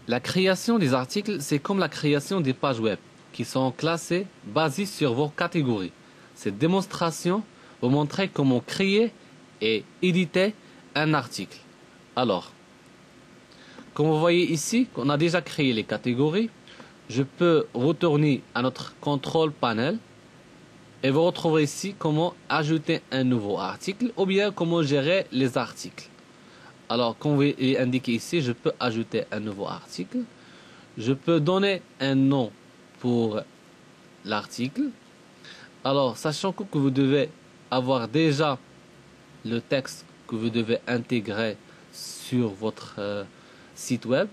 La création des articles, c'est comme la création des pages web qui sont classées basées sur vos catégories. Cette démonstration vous montrer comment créer et éditer un article. Alors, comme vous voyez ici, on a déjà créé les catégories. Je peux retourner à notre contrôle panel et vous retrouverez ici comment ajouter un nouveau article ou bien comment gérer les articles. Alors, comme vous est indiqué ici, je peux ajouter un nouveau article. Je peux donner un nom pour l'article. Alors, sachant que vous devez avoir déjà le texte que vous devez intégrer sur votre site web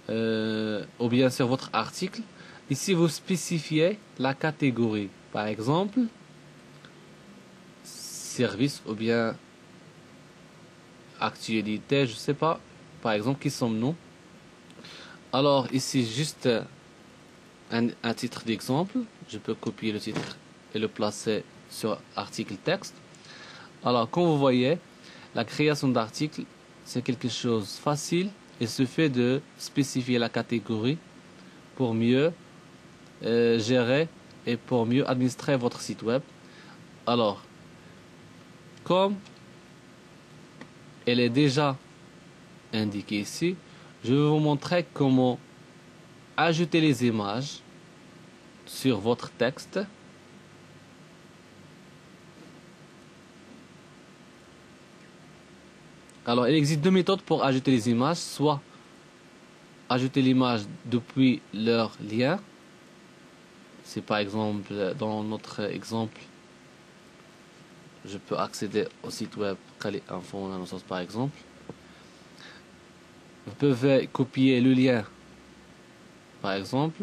ou bien sur votre article, ici vous spécifiez la catégorie. Par exemple, service ou bien actualité, je sais pas. Par exemple, qui sommes-nous? Alors ici juste un titre d'exemple. Je peux copier le titre et le placer sur article texte. Alors comme vous voyez, la création d'articles c'est quelque chose de facile et se fait de spécifier la catégorie pour mieux gérer et pour mieux administrer votre site web. Alors comme elle est déjà indiquée ici, je vais vous montrer comment ajouter les images sur votre texte. Alors, il existe deux méthodes pour ajouter les images. Soit ajouter l'image depuis leur lien. C'est par exemple, dans notre exemple, je peux accéder au site web Khalid Info par exemple. Vous pouvez copier le lien, par exemple.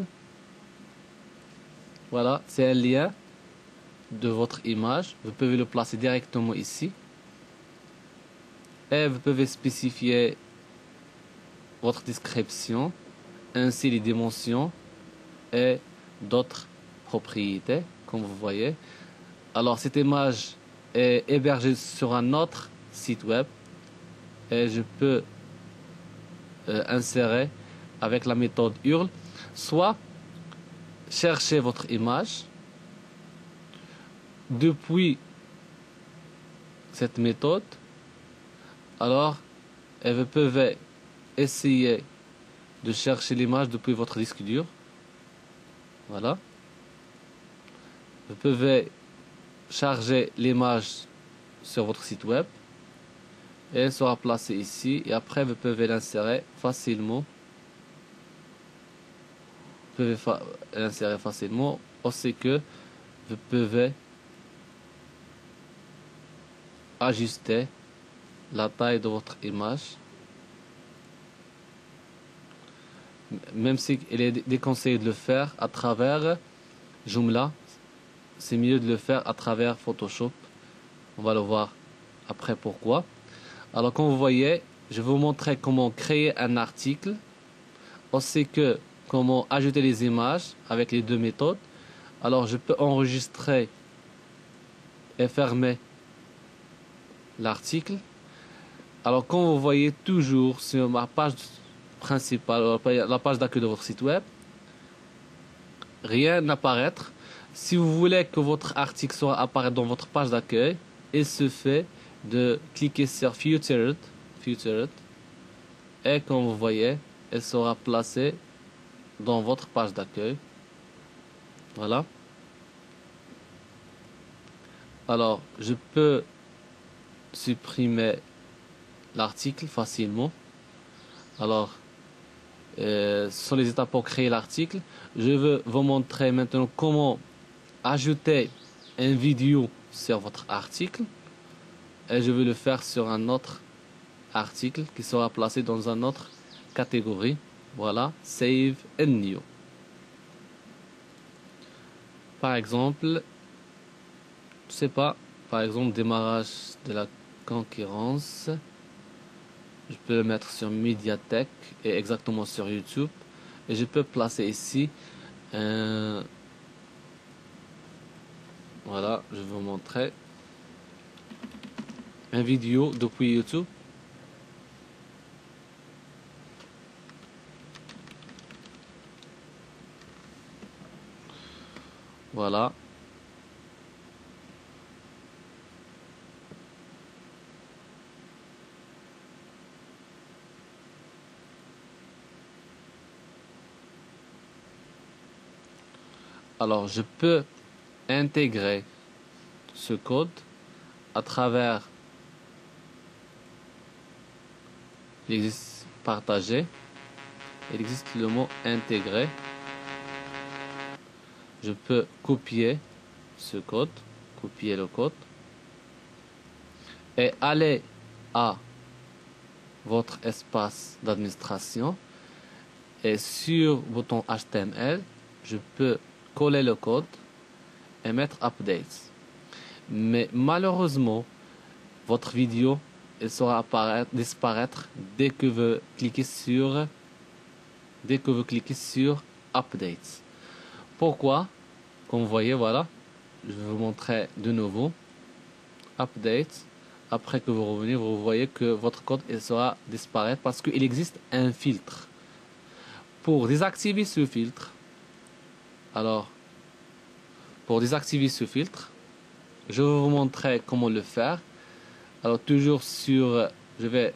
Voilà, c'est un lien de votre image. Vous pouvez le placer directement ici. Et vous pouvez spécifier votre description, ainsi les dimensions et d'autres propriétés, comme vous voyez. Alors, cette image est hébergée sur un autre site web et je peux insérer avec la méthode URL, soit chercher votre image depuis cette méthode. Alors, et vous pouvez essayer de chercher l'image depuis votre disque dur. Voilà. Vous pouvez charger l'image sur votre site web et elle sera placée ici et après vous pouvez l'insérer facilement. Vous pouvez l'insérer facilement aussi que vous pouvez ajuster la taille de votre image. Même si il est déconseillé de le faire à travers Joomla, c'est mieux de le faire à travers Photoshop. On va le voir après pourquoi. Alors comme vous voyez, je vais vous montrer comment créer un article, aussi que comment ajouter les images avec les deux méthodes. Alors je peux enregistrer et fermer l'article. Alors comme vous voyez toujours sur ma page principale, la page d'accueil de votre site web, rien n'apparaître. Si vous voulez que votre article soit apparaître dans votre page d'accueil, il se fait de cliquer sur Featured et comme vous voyez, elle sera placée dans votre page d'accueil. Voilà. Alors, je peux supprimer l'article facilement. Alors, ce sont les étapes pour créer l'article. Je vais vous montrer maintenant comment ajouter une vidéo sur votre article. Et je vais le faire sur un autre article qui sera placé dans une autre catégorie. Voilà, Save and New. Par exemple, je sais pas, par exemple, démarrage de la concurrence. Je peux le mettre sur Mediatek et exactement sur YouTube. Et je peux placer ici un... Voilà, je vais vous montrer une vidéo depuis YouTube. Voilà. Alors, je peux intégrer ce code à travers il existe partager, il existe le mot intégrer. Je peux copier ce code, copier le code et aller à votre espace d'administration et sur le bouton HTML, je peux coller le code et mettre updates. Mais malheureusement, votre vidéo elle sera disparaître dès que vous cliquez sur updates. Pourquoi? Comme vous voyez, voilà, je vais vous montrer de nouveau update. Après que vous revenez, vous voyez que votre code il sera disparaître parce qu'il existe un filtre. Pour désactiver ce filtre, alors pour désactiver ce filtre, je vais vous montrer comment le faire. Alors toujours je vais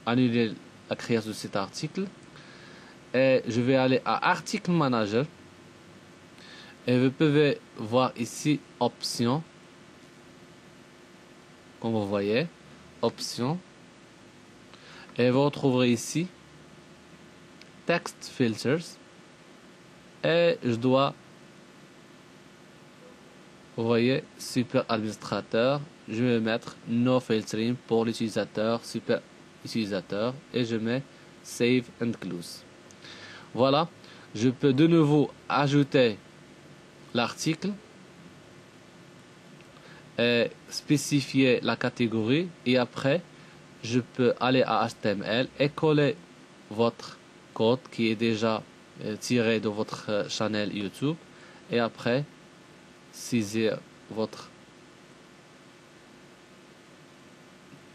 annuler la création de cet article et je vais aller à Article Manager et vous pouvez voir ici Options, comme vous voyez, Options, et vous retrouverez ici Text Filters et je dois, vous voyez, Super Administrateur, je vais mettre No Filtering pour l'utilisateur, Super Utilisateur et je mets Save and Close. Voilà, je peux de nouveau ajouter l'article et spécifier la catégorie et après je peux aller à HTML et coller votre code qui est déjà tiré de votre channel YouTube et après saisir votre,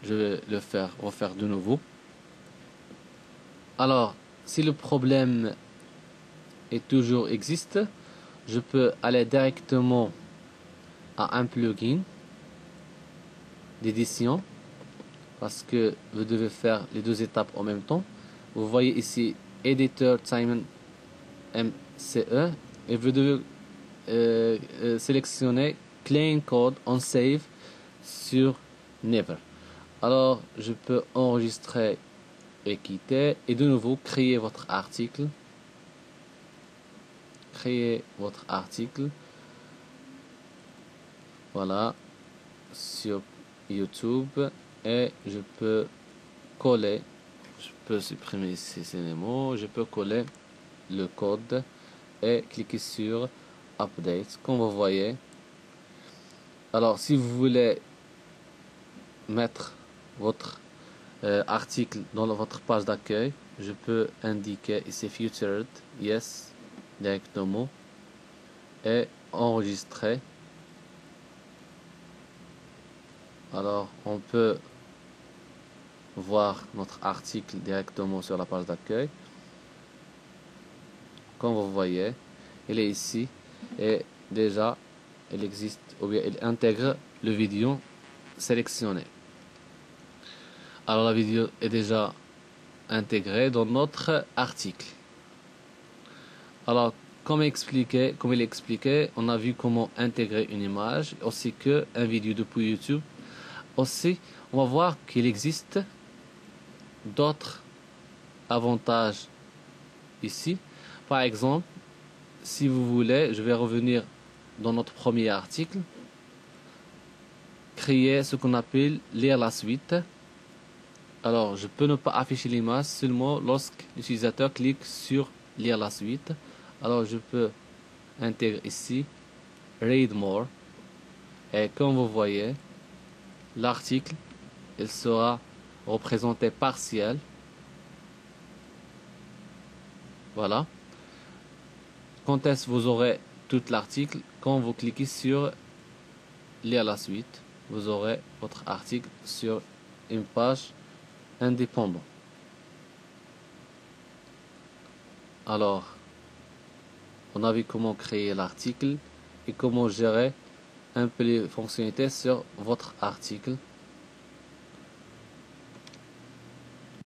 je vais le refaire de nouveau. Alors si le problème est toujours existe, je peux aller directement à un plugin d'édition parce que vous devez faire les deux étapes en même temps. Vous voyez ici Editor Timon MCE et vous devez sélectionner Clean Code on Save sur Never. Alors je peux enregistrer et quitter et de nouveau créer votre article. Créer votre article. Voilà, sur YouTube et je peux coller, je peux supprimer ici ces mots, je peux coller le code et cliquer sur Update, comme vous voyez. Alors, si vous voulez mettre votre article dans votre page d'accueil, je peux indiquer ici Featured, Yes, directement et enregistrer. Alors, on peut voir notre article directement sur la page d'accueil. Comme vous voyez, il est ici et déjà, il existe ou bien il intègre le vidéo sélectionné. Alors, la vidéo est déjà intégrée dans notre article. Alors, comme il expliqué, on a vu comment intégrer une image, aussi que une vidéo depuis YouTube. Aussi, on va voir qu'il existe d'autres avantages ici. Par exemple, si vous voulez, je vais revenir dans notre premier article, créer ce qu'on appelle lire la suite. Alors, je peux ne pas afficher l'image seulement lorsque l'utilisateur clique sur lire la suite. Alors, je peux intégrer ici Read More. Et comme vous voyez, l'article il sera représenté partiel. Voilà. Quand est-ce que vous aurez tout l'article? Quand vous cliquez sur lire la suite, vous aurez votre article sur une page indépendante. Alors, on a vu comment créer l'article, et comment gérer un peu les fonctionnalités sur votre article.